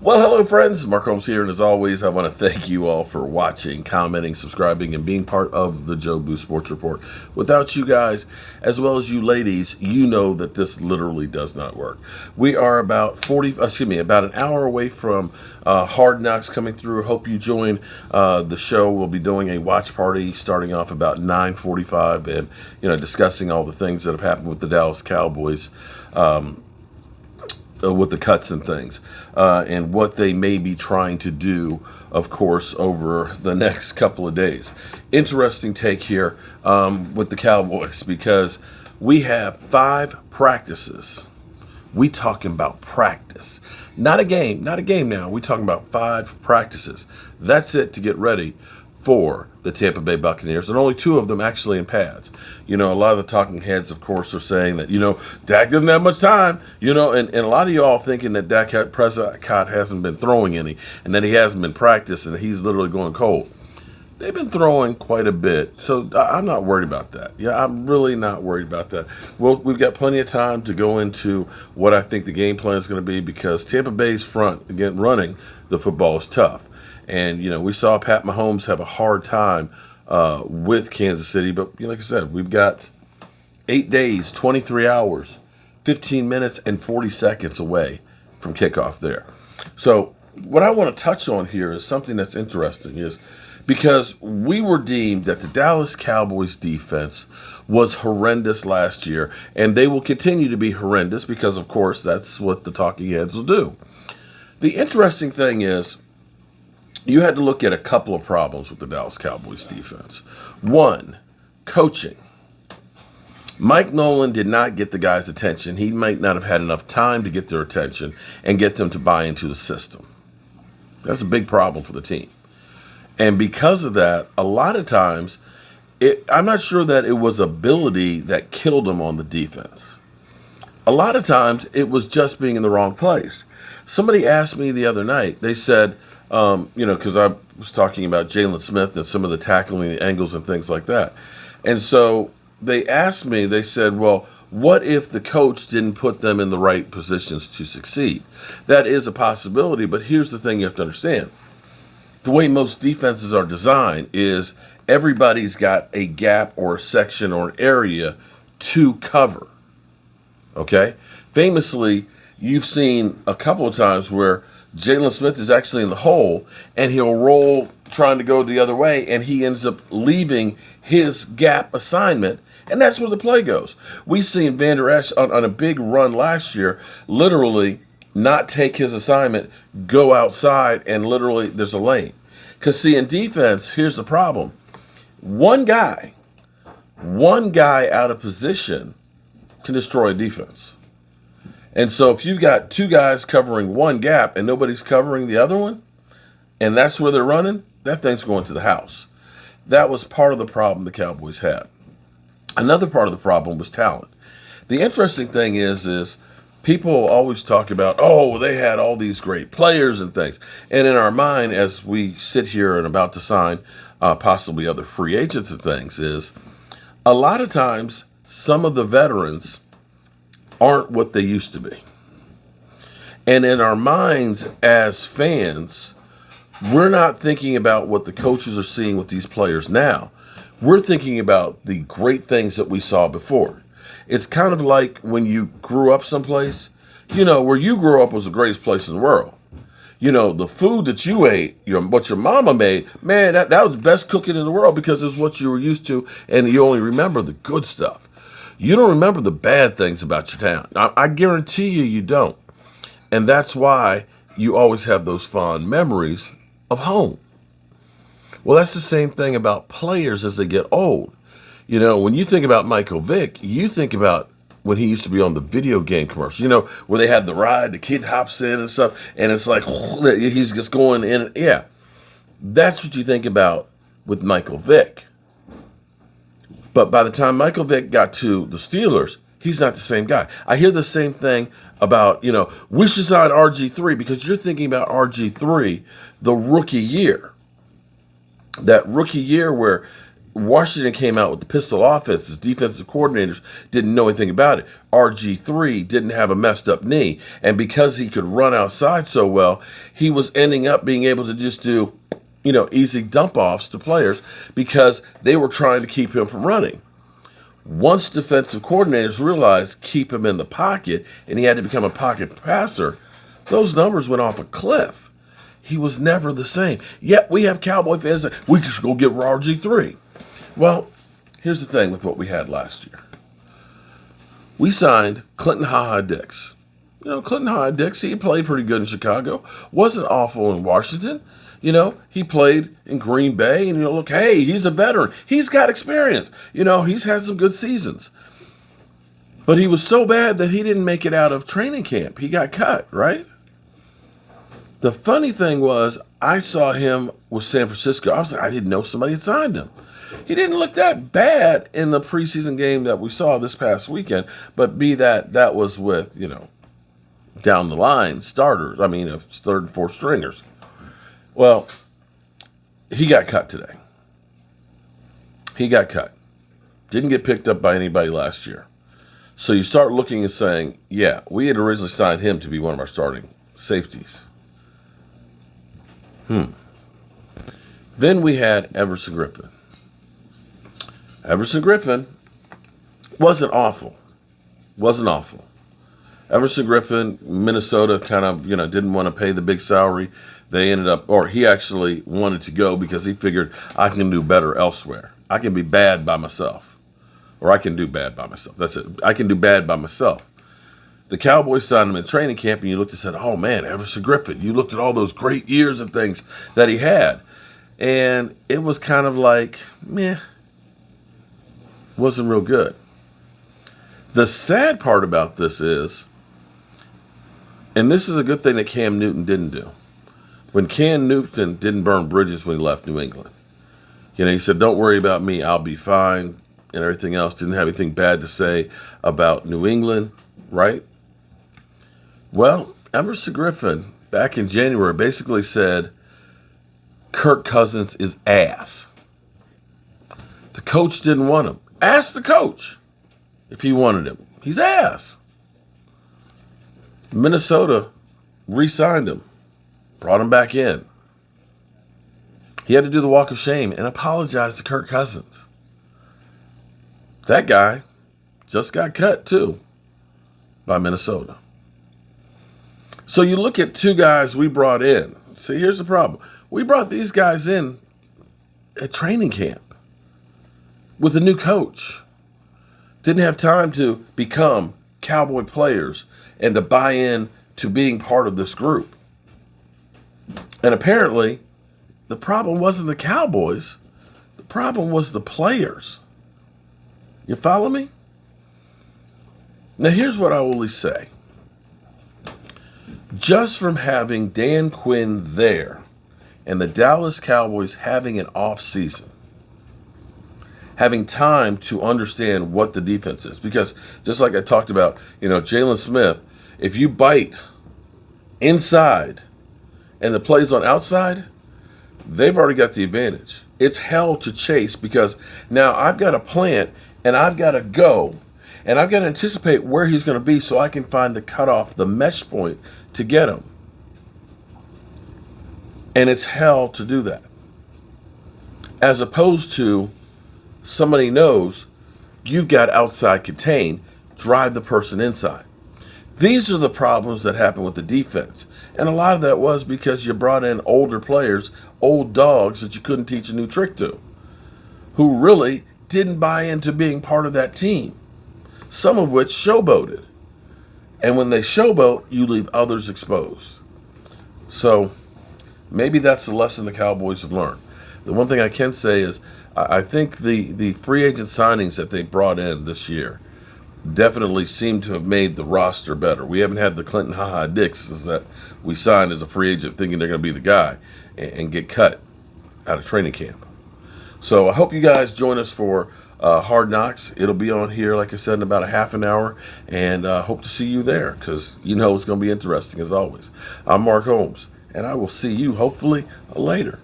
Well, hello, friends. Mark Holmes here, and as always, I want to thank you all for watching, commenting, subscribing, and being part of the Joe Boo Sports Report. Without you guys, as well as you ladies, you know that this literally does not work. We are about about an hour away from Hard Knocks coming through. Hope you join the show. We'll be doing a watch party starting off about 9:45, and discussing all the things that have happened with the Dallas Cowboys. With the cuts and things, and what they may be trying to do, of course, over the next couple of days. Interesting take here with the Cowboys, because we have 5 practices. We talking about practice, not a game now. We talking about 5 practices. That's it to get ready for the Tampa Bay Buccaneers, and only 2 of them actually in pads. A lot of the talking heads, of course, are saying that, Dak doesn't have much time, and a lot of y'all thinking that Dak Prescott hasn't been throwing any, and that he hasn't been practicing, and he's literally going cold. They've been throwing quite a bit, so I'm not worried about that. Yeah, I'm really not worried about that. Well, we've got plenty of time to go into what I think the game plan is going to be, because Tampa Bay's front, again, running the football is tough. And, we saw Pat Mahomes have a hard time with Kansas City. But, like I said, we've got 8 days, 23 hours, 15 minutes, and 40 seconds away from kickoff there. So what I want to touch on here is something that's interesting, is because we were deemed that the Dallas Cowboys defense was horrendous last year, and they will continue to be horrendous because, of course, that's what the talking heads will do. The interesting thing is, you had to look at a couple of problems with the Dallas Cowboys defense. One, coaching. Mike Nolan did not get the guys' attention. He might not have had enough time to get their attention and get them to buy into the system. That's a big problem for the team. And because of that, a lot of times, I'm not sure that it was ability that killed them on the defense. A lot of times, it was just being in the wrong place. Somebody asked me the other night, they said, because I was talking about Jalen Smith and some of the tackling, the angles and things like that. And so they asked me, they said, well, what if the coach didn't put them in the right positions to succeed? That is a possibility, but here's the thing you have to understand. The way most defenses are designed is everybody's got a gap or a section or an area to cover. Okay? Famously, you've seen a couple of times where Jalen Smith is actually in the hole, and he'll roll trying to go the other way, and he ends up leaving his gap assignment, and that's where the play goes. We've seen Van Der Esch on a big run last year literally not take his assignment, go outside, and literally there's a lane. Because, see, in defense, here's the problem. One guy out of position can destroy a defense. And so if you've got 2 guys covering one gap and nobody's covering the other one, and that's where they're running, that thing's going to the house. That was part of the problem the Cowboys had. Another part of the problem was talent. The interesting thing is people always talk about, they had all these great players and things. And in our mind, as we sit here and about to sign possibly other free agents and things, is a lot of times some of the veterans aren't what they used to be. And in our minds as fans, we're not thinking about what the coaches are seeing with these players now. We're thinking about the great things that we saw before. It's kind of like when you grew up someplace, where you grew up was the greatest place in the world. The food that you ate, what your mama made, man, that was the best cooking in the world, because it's what you were used to, and you only remember the good stuff. You don't remember the bad things about your town. I guarantee you don't. And that's why you always have those fond memories of home. Well, that's the same thing about players as they get old. When you think about Michael Vick, you think about when he used to be on the video game commercials, where they had the ride, the kid hops in and stuff, and it's like, he's just going in. Yeah, that's what you think about with Michael Vick. But by the time Michael Vick got to the Steelers, he's not the same guy. I hear the same thing about, we should sign RG3, because you're thinking about RG3, the rookie year. That rookie year where Washington came out with the pistol offenses. Defensive coordinators didn't know anything about it. RG3 didn't have a messed up knee. And because he could run outside so well, he was ending up being able to just do, easy dump offs to players because they were trying to keep him from running. Once defensive coordinators realized keep him in the pocket and he had to become a pocket passer, those numbers went off a cliff. He was never the same. Yet we have Cowboy fans that we should go get RG3. Well, here's the thing with what we had last year. We signed Clinton Ha-Ha-Dix. Clinton Ha-Ha-Dix, he played pretty good in Chicago. Wasn't awful in Washington. He played in Green Bay, and look, hey, he's a veteran. He's got experience. He's had some good seasons. But he was so bad that he didn't make it out of training camp. He got cut, right? The funny thing was, I saw him with San Francisco. I was like, I didn't know somebody had signed him. He didn't look that bad in the preseason game that we saw this past weekend, but that was with, down the line starters. Third and fourth stringers. Well, he got cut today. He got cut. Didn't get picked up by anybody last year. So you start looking and saying, yeah, we had originally signed him to be one of our starting safeties. Then we had Everson Griffin. Everson Griffin wasn't awful. Everson Griffin, Minnesota kind of, didn't want to pay the big salary. They ended up, or he actually wanted to go because he figured I can do better elsewhere. I can be bad by myself. Or I can do bad by myself. That's it. I can do bad by myself. The Cowboys signed him in training camp, and you looked and said, oh, man, Everson Griffin. You looked at all those great years and things that he had. And it was kind of like, meh. Wasn't real good. The sad part about this is, and this is a good thing that Cam Newton didn't do. When Cam Newton didn't burn bridges when he left New England. He said, don't worry about me, I'll be fine, and everything else. Didn't have anything bad to say about New England, right? Well, Everson Griffin, back in January, basically said, Kirk Cousins is ass. The coach didn't want him. Ask the coach if he wanted him. He's ass. Minnesota re-signed him, brought him back in. He had to do the walk of shame and apologize to Kirk Cousins. That guy just got cut too by Minnesota. So you look at two guys we brought in. See, here's the problem. We brought these guys in at training camp with a new coach. Didn't have time to become Cowboy players and to buy in to being part of this group. And apparently, the problem wasn't the Cowboys. The problem was the players. You follow me? Now, here's what I will always say. Just from having Dan Quinn there and the Dallas Cowboys having an off season, having time to understand what the defense is. Because just like I talked about, Jalen Smith, if you bite inside and the plays on outside, they've already got the advantage. It's hell to chase because now I've got a plant and I've got to go and I've got to anticipate where he's going to be so I can find the cutoff, the mesh point to get him. And it's hell to do that. As opposed to somebody knows you've got outside contain, drive the person inside. These are the problems that happen with the defense. And a lot of that was because you brought in older players, old dogs that you couldn't teach a new trick to, who really didn't buy into being part of that team, some of which showboated. And when they showboat, you leave others exposed. So maybe that's the lesson the Cowboys have learned. The one thing I can say is I think the free agent signings that they brought in this year definitely seem to have made the roster better. We haven't had the Clinton Ha-Ha-Dixes that we signed as a free agent thinking they're going to be the guy and get cut out of training camp. So I hope you guys join us for Hard Knocks. It'll be on here, like I said, in about a half an hour, and hope to see you there because it's going to be interesting as always. I'm Mark Holmes, and I will see you hopefully later.